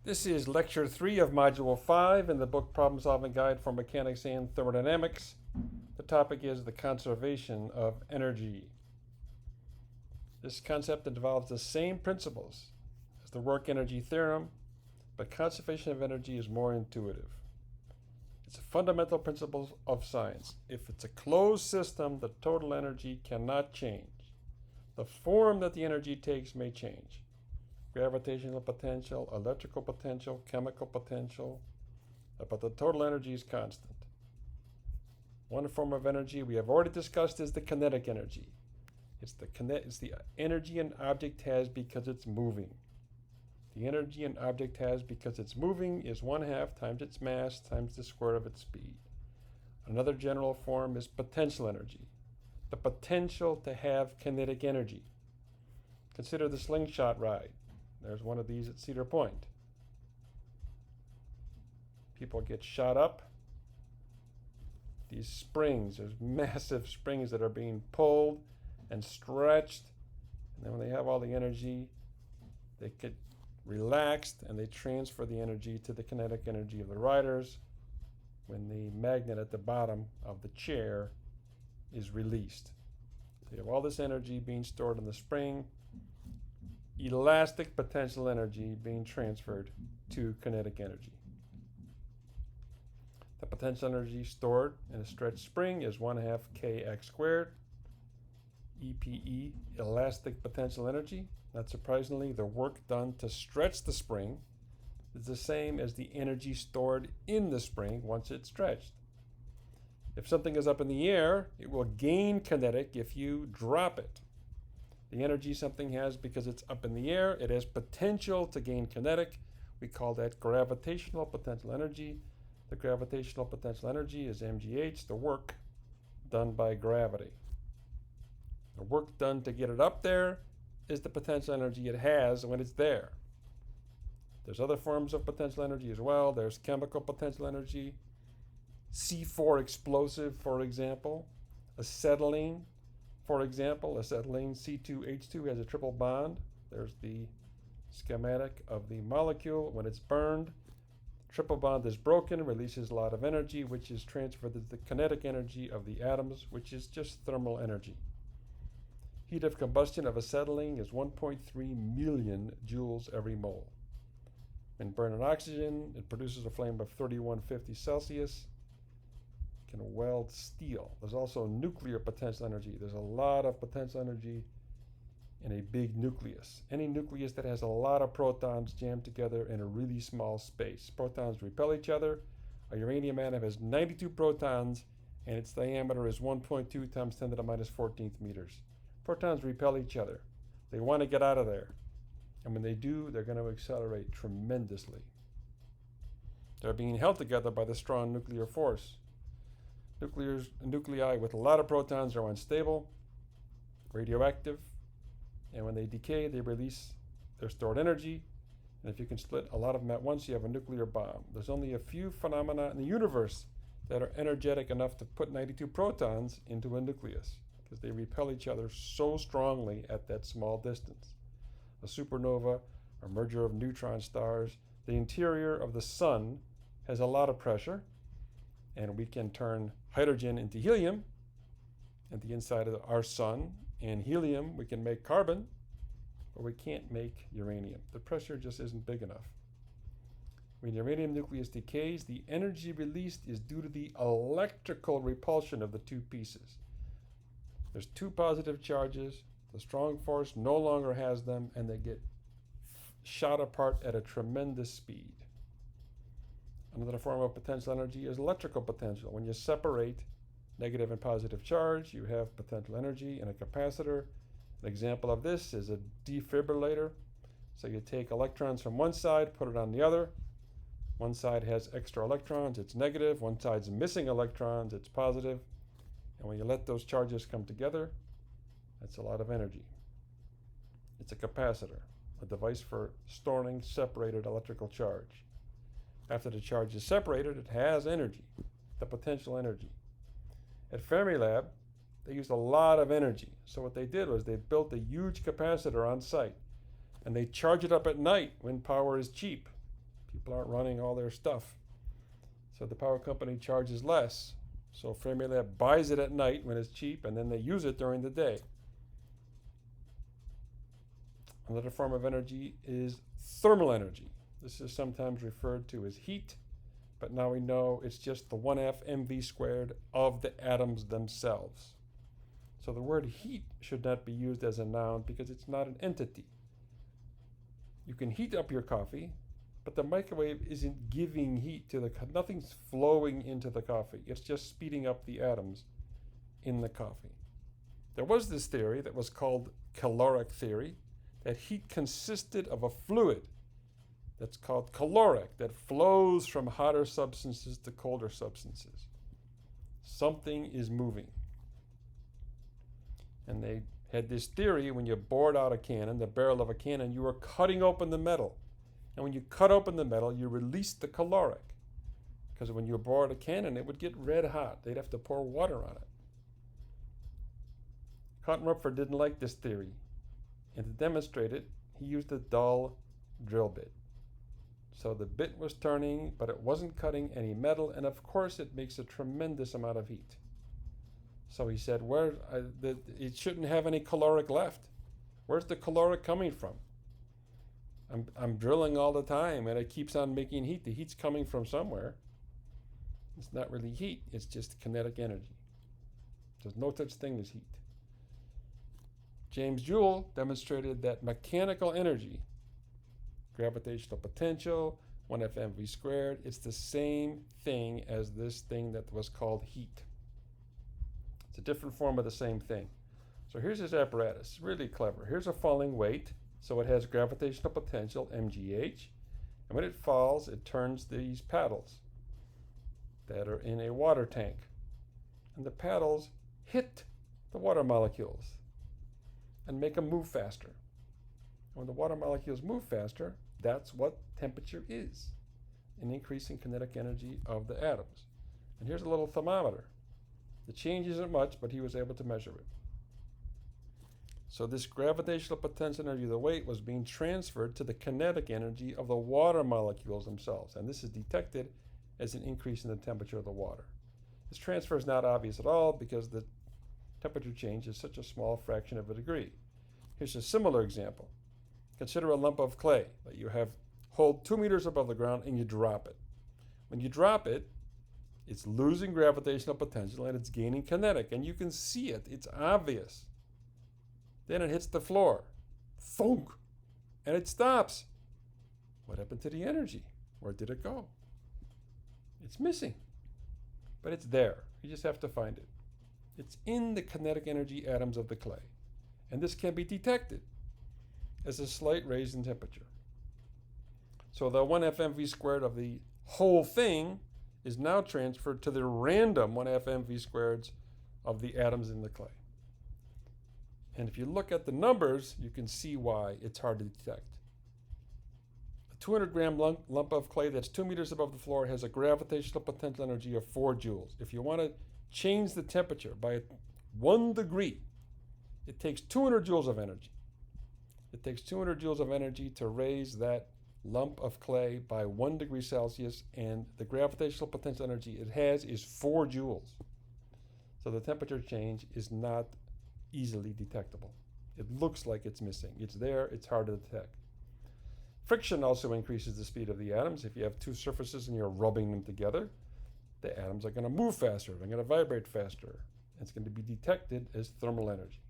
This is Lecture 3 of Module 5 in the book Problem Solving Guide for Mechanics and Thermodynamics. The topic is the conservation of energy. This concept involves the same principles as the work-energy theorem, but conservation of energy is more intuitive. It's a fundamental principle of science. If it's a closed system, the total energy cannot change. The form that the energy takes may change. Gravitational potential, electrical potential, chemical potential, but the total energy is constant. One form of energy we have already discussed is the kinetic energy. It's the energy an object has because it's moving. The energy an object has because it's moving is 1/2 times its mass times the square of its speed. Another general form is potential energy, the potential to have kinetic energy. Consider the slingshot ride. There's one of these at Cedar Point. People get shot up. These springs, there's massive springs that are being pulled and stretched. And then when they have all the energy, they get relaxed and they transfer the energy to the kinetic energy of the riders when the magnet at the bottom of the chair is released. So you have all this energy being stored in the spring, elastic potential energy being transferred to kinetic energy. The potential energy stored in a stretched spring is 1/2 kx squared. EPE, elastic potential energy. Not surprisingly, the work done to stretch the spring is the same as the energy stored in the spring once it's stretched. If something is up in the air, it will gain kinetic if you drop it. The energy something has because it's up in the air, it has potential to gain kinetic. We call that gravitational potential energy. The gravitational potential energy is mgh, the work done by gravity. The work done to get it up there is the potential energy it has when it's there. There's other forms of potential energy as well. There's chemical potential energy, C4 explosive, for example, acetylene. For example, acetylene C2H2 has a triple bond. There's the schematic of the molecule. When it's burned, the triple bond is broken, releases a lot of energy, which is transferred to the kinetic energy of the atoms, which is just thermal energy. Heat of combustion of acetylene is 1.3 million joules every mole. When burning oxygen, it produces a flame of 3150 Celsius. Can weld steel. There's also nuclear potential energy. There's a lot of potential energy in a big nucleus. Any nucleus that has a lot of protons jammed together in a really small space. Protons repel each other. A uranium atom has 92 protons and its diameter is 1.2 times 10 to the minus 14th meters. Protons repel each other. They want to get out of there. And when they do, they're going to accelerate tremendously. They're being held together by the strong nuclear force. Nuclei with a lot of protons are unstable, radioactive, and when they decay, they release their stored energy. And if you can split a lot of them at once, you have a nuclear bomb. There's only a few phenomena in the universe that are energetic enough to put 92 protons into a nucleus because they repel each other so strongly at that small distance. A supernova, a merger of neutron stars, the interior of the sun has a lot of pressure, and we can turn hydrogen into helium at the inside of our sun, and helium we can make carbon, but we can't make uranium. The pressure just isn't big enough. When uranium nucleus decays, the energy released is due to the electrical repulsion of the two pieces. There's two positive charges, the strong force no longer has them, and they get shot apart at a tremendous speed. Another form of potential energy is electrical potential. When you separate negative and positive charge, you have potential energy in a capacitor. An example of this is a defibrillator. So you take electrons from one side, put it on the other. One side has extra electrons, it's negative. One side's missing electrons, it's positive. And when you let those charges come together, that's a lot of energy. It's a capacitor, a device for storing separated electrical charge. After the charge is separated, it has energy, the potential energy. At Fermilab, they used a lot of energy. So what they did was they built a huge capacitor on site, and they charge it up at night when power is cheap. People aren't running all their stuff. So the power company charges less. So Fermilab buys it at night when it's cheap, and then they use it during the day. Another form of energy is thermal energy. This is sometimes referred to as heat, but now we know it's just the 1/2 mv squared of the atoms themselves. So the word heat should not be used as a noun because it's not an entity. You can heat up your coffee, but the microwave isn't giving heat to nothing's flowing into the coffee. It's just speeding up the atoms in the coffee. There was this theory that was called caloric theory, that heat consisted of a fluid that's called caloric that flows from hotter substances to colder substances. Something is moving. And they had this theory, when you bored out a cannon, the barrel of a cannon, you were cutting open the metal. And when you cut open the metal, you released the caloric. Because when you bored a cannon, it would get red hot. They'd have to pour water on it. Cotton Rupfer didn't like this theory. And to demonstrate it, he used a dull drill bit. So the bit was turning, but it wasn't cutting any metal, and of course it makes a tremendous amount of heat. So he said, it shouldn't have any caloric left. Where's the caloric coming from? I'm drilling all the time, and it keeps on making heat. The heat's coming from somewhere. It's not really heat, it's just kinetic energy. There's no such thing as heat. James Joule demonstrated that mechanical energy, gravitational potential, 1/2 mv squared, it's the same thing as this thing that was called heat. It's a different form of the same thing. So here's his apparatus, really clever. Here's a falling weight, so it has gravitational potential, mgh, and when it falls, it turns these paddles that are in a water tank. And the paddles hit the water molecules and make them move faster. When the water molecules move faster, that's what temperature is, an increase in kinetic energy of the atoms. And here's a little thermometer. The change isn't much, but he was able to measure it. So this gravitational potential energy of the weight was being transferred to the kinetic energy of the water molecules themselves. And this is detected as an increase in the temperature of the water. This transfer is not obvious at all because the temperature change is such a small fraction of a degree. Here's a similar example. Consider a lump of clay that you hold 2 meters above the ground and you drop it. When you drop it, it's losing gravitational potential and it's gaining kinetic, and you can see it. It's obvious. Then it hits the floor. Thunk! And it stops. What happened to the energy? Where did it go? It's missing. But it's there. You just have to find it. It's in the kinetic energy atoms of the clay. And this can be detected as a slight raise in temperature. So the 1/2 mv squared of the whole thing is now transferred to the random 1/2 mv squareds of the atoms in the clay. And if you look at the numbers, you can see why it's hard to detect. A 200-gram lump of clay that's 2 meters above the floor has a gravitational potential energy of 4 joules. If you want to change the temperature by 1 degree, it takes 200 joules of energy. It takes 200 joules of energy to raise that lump of clay by 1 degree Celsius, and the gravitational potential energy it has is 4 joules. So the temperature change is not easily detectable. It looks like it's missing. It's there, it's hard to detect. Friction also increases the speed of the atoms. If you have 2 surfaces and you're rubbing them together, the atoms are going to move faster, they're going to vibrate faster. It's going to be detected as thermal energy.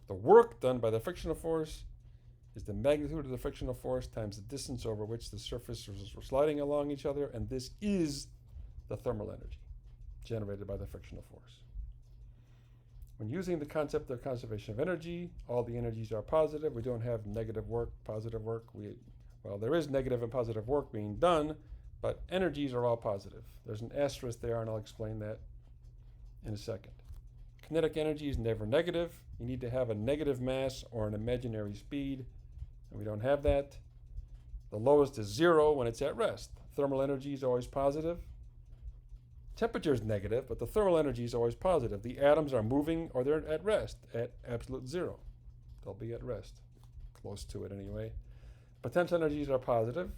The work done by the frictional force is the magnitude of the frictional force times the distance over which the surfaces were sliding along each other, and this is the thermal energy generated by the frictional force. When using the concept of conservation of energy, all the energies are positive. We don't have negative work, positive work. Well, there is negative and positive work being done, but energies are all positive. There's an asterisk there, and I'll explain that in a second. Kinetic energy is never negative. You need to have a negative mass or an imaginary speed, and we don't have that. The lowest is 0 when it's at rest. Thermal energy is always positive. Temperature is negative, but the thermal energy is always positive. The atoms are moving or they're at rest at absolute 0. They'll be at rest, close to it anyway. potential energies are positive,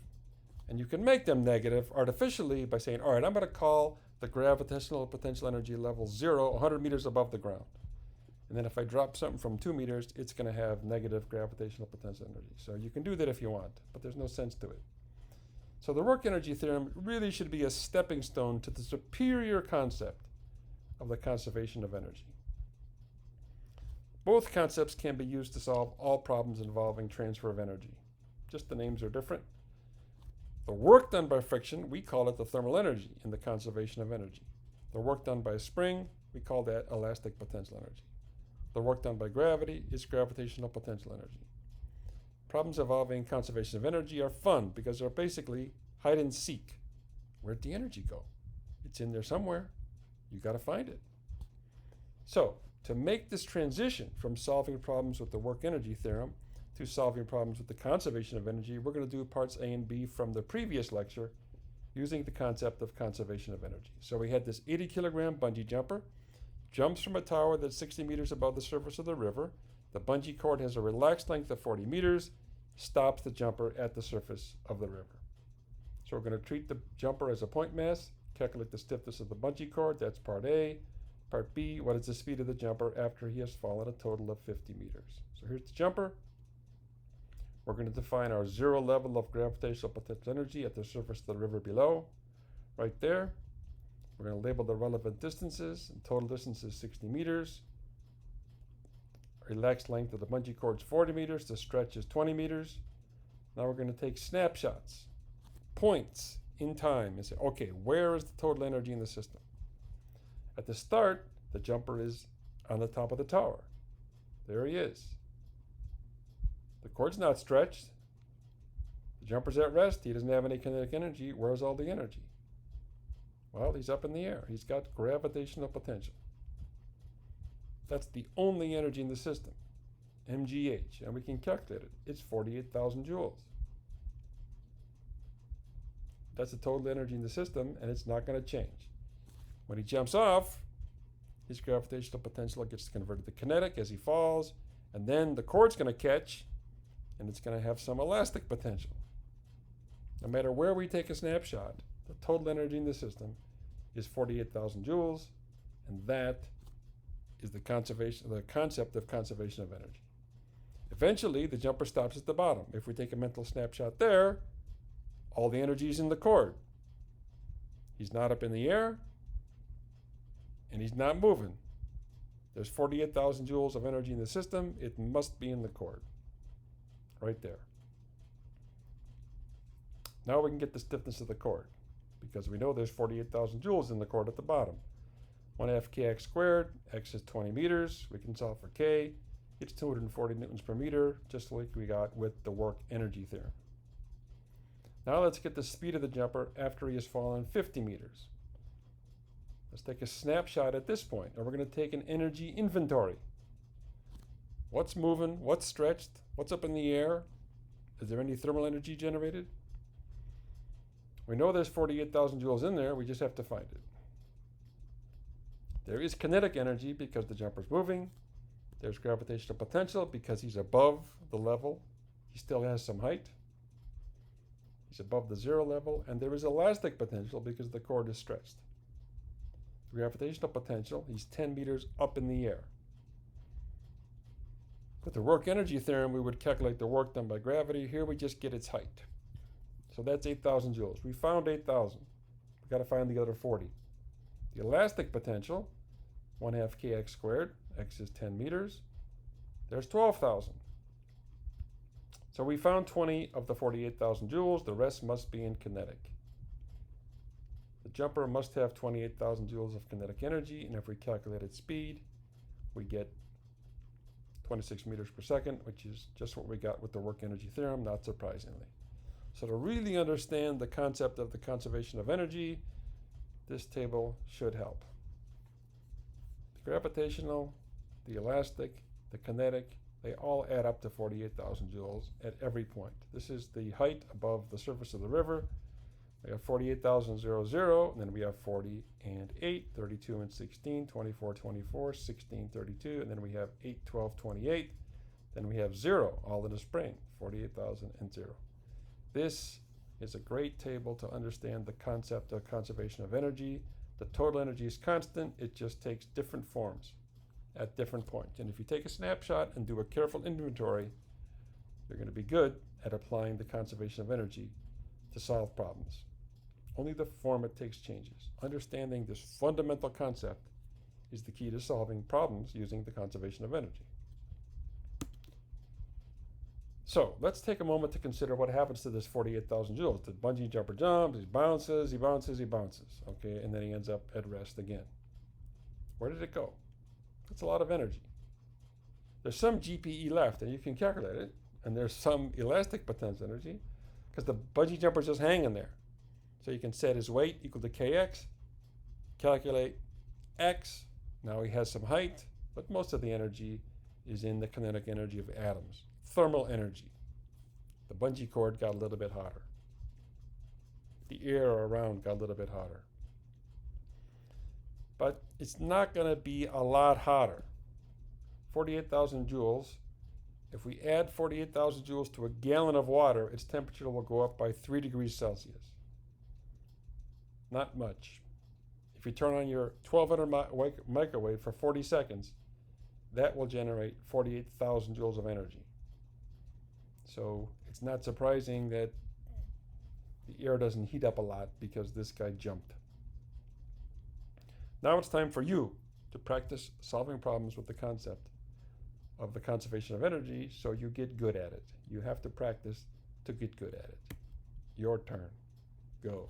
and you can make them negative artificially by saying, all right, I'm going to call the gravitational potential energy level 0, 100 meters above the ground. And then if I drop something from 2 meters, it's going to have negative gravitational potential energy. So you can do that if you want, but there's no sense to it. So the work energy theorem really should be a stepping stone to the superior concept of the conservation of energy. Both concepts can be used to solve all problems involving transfer of energy. Just the names are different. The work done by friction, we call it the thermal energy in the conservation of energy. The work done by a spring, we call that elastic potential energy. The work done by gravity is gravitational potential energy. Problems involving conservation of energy are fun because they're basically hide and seek. Where'd the energy go? It's in there somewhere. You got to find it. So, to make this transition from solving problems with the work energy theorem to solving problems with the conservation of energy, we're going to do parts A and B from the previous lecture using the concept of conservation of energy. So we had this 80 kilogram bungee jumper, jumps from a tower that's 60 meters above the surface of the river. The bungee cord has a relaxed length of 40 meters, stops the jumper at the surface of the river. So we're going to treat the jumper as a point mass, calculate the stiffness of the bungee cord, that's part A. Part B, what is the speed of the jumper after he has fallen a total of 50 meters? So here's the jumper. We're going to define our 0 level of gravitational potential energy at the surface of the river below, right there. We're going to label the relevant distances, and total distance is 60 meters. Relaxed length of the bungee cord is 40 meters, the stretch is 20 meters. Now we're going to take snapshots, points in time, and say, okay, where is the total energy in the system? At the start, the jumper is on the top of the tower. There he is. The cord's not stretched. The jumper's at rest. He doesn't have any kinetic energy. Where's all the energy? Well, he's up in the air. He's got gravitational potential. That's the only energy in the system, mgh, and we can calculate it. It's 48,000 joules. That's the total energy in the system, and it's not going to change. When he jumps off, his gravitational potential gets converted to kinetic as he falls, and then the cord's going to catch, and it's going to have some elastic potential. No matter where we take a snapshot, the total energy in the system is 48,000 joules, and that is the concept of conservation of energy. Eventually, the jumper stops at the bottom. If we take a mental snapshot there, all the energy is in the cord. He's not up in the air, and he's not moving. There's 48,000 joules of energy in the system. It must be in the cord. Right there. Now we can get the stiffness of the cord, because we know there's 48,000 joules in the cord at the bottom. 1/2 kx squared, x is 20 meters. We can solve for k. It's 240 newtons per meter, just like we got with the work energy theorem. Now let's get the speed of the jumper after he has fallen 50 meters. Let's take a snapshot at this point, and we're going to take an energy inventory. What's moving? What's stretched? What's up in the air? Is there any thermal energy generated? We know there's 48,000 joules in there. We just have to find it. There is kinetic energy because the jumper's moving. There's gravitational potential because he's above the level. He still has some height. He's above the 0 level. And there is elastic potential because the cord is stretched. Gravitational potential, he's 10 meters up in the air. With the work energy theorem, we would calculate the work done by gravity. Here we just get its height. So that's 8,000 joules. We found 8,000. We've got to find the other 40. The elastic potential, 1/2 kx squared, x is 10 meters. There's 12,000. So we found 20 of the 48,000 joules. The rest must be in kinetic. The jumper must have 28,000 joules of kinetic energy, and if we calculate its speed, we get 26 meters per second, which is just what we got with the work energy theorem, not surprisingly. So to really understand the concept of the conservation of energy, this table should help. The gravitational, the elastic, the kinetic, they all add up to 48,000 joules at every point. This is the height above the surface of the river. We have 48,000, 0, 0, and then we have 40 and 8, 32 and 16, 24, 24, 16, 32, and then we have 8, 12, 28. Then we have 0, all in a spring, 48,000 and 0. This is a great table to understand the concept of conservation of energy. The total energy is constant. It just takes different forms at different points. And if you take a snapshot and do a careful inventory, you're going to be good at applying the conservation of energy to solve problems. Only the form it takes changes. Understanding this fundamental concept is the key to solving problems using the conservation of energy. So let's take a moment to consider what happens to this 48,000 joules. The bungee jumper jumps, he bounces, he bounces, he bounces, okay, and then he ends up at rest again. Where did it go? That's a lot of energy. There's some GPE left, and you can calculate it, and there's some elastic potential energy, because the bungee jumper's just hanging there. So you can set his weight equal to kx, calculate x. Now he has some height, but most of the energy is in the kinetic energy of atoms. Thermal energy. The bungee cord got a little bit hotter. The air around got a little bit hotter. But it's not going to be a lot hotter. 48,000 joules. If we add 48,000 joules to a gallon of water, its temperature will go up by 3 degrees Celsius. Not much. If you turn on your 1200 microwave for 40 seconds, that will generate 48,000 joules of energy. So it's not surprising that the air doesn't heat up a lot because this guy jumped. Now it's time for you to practice solving problems with the concept of the conservation of energy so you get good at it. You have to practice to get good at it. Your turn. Go.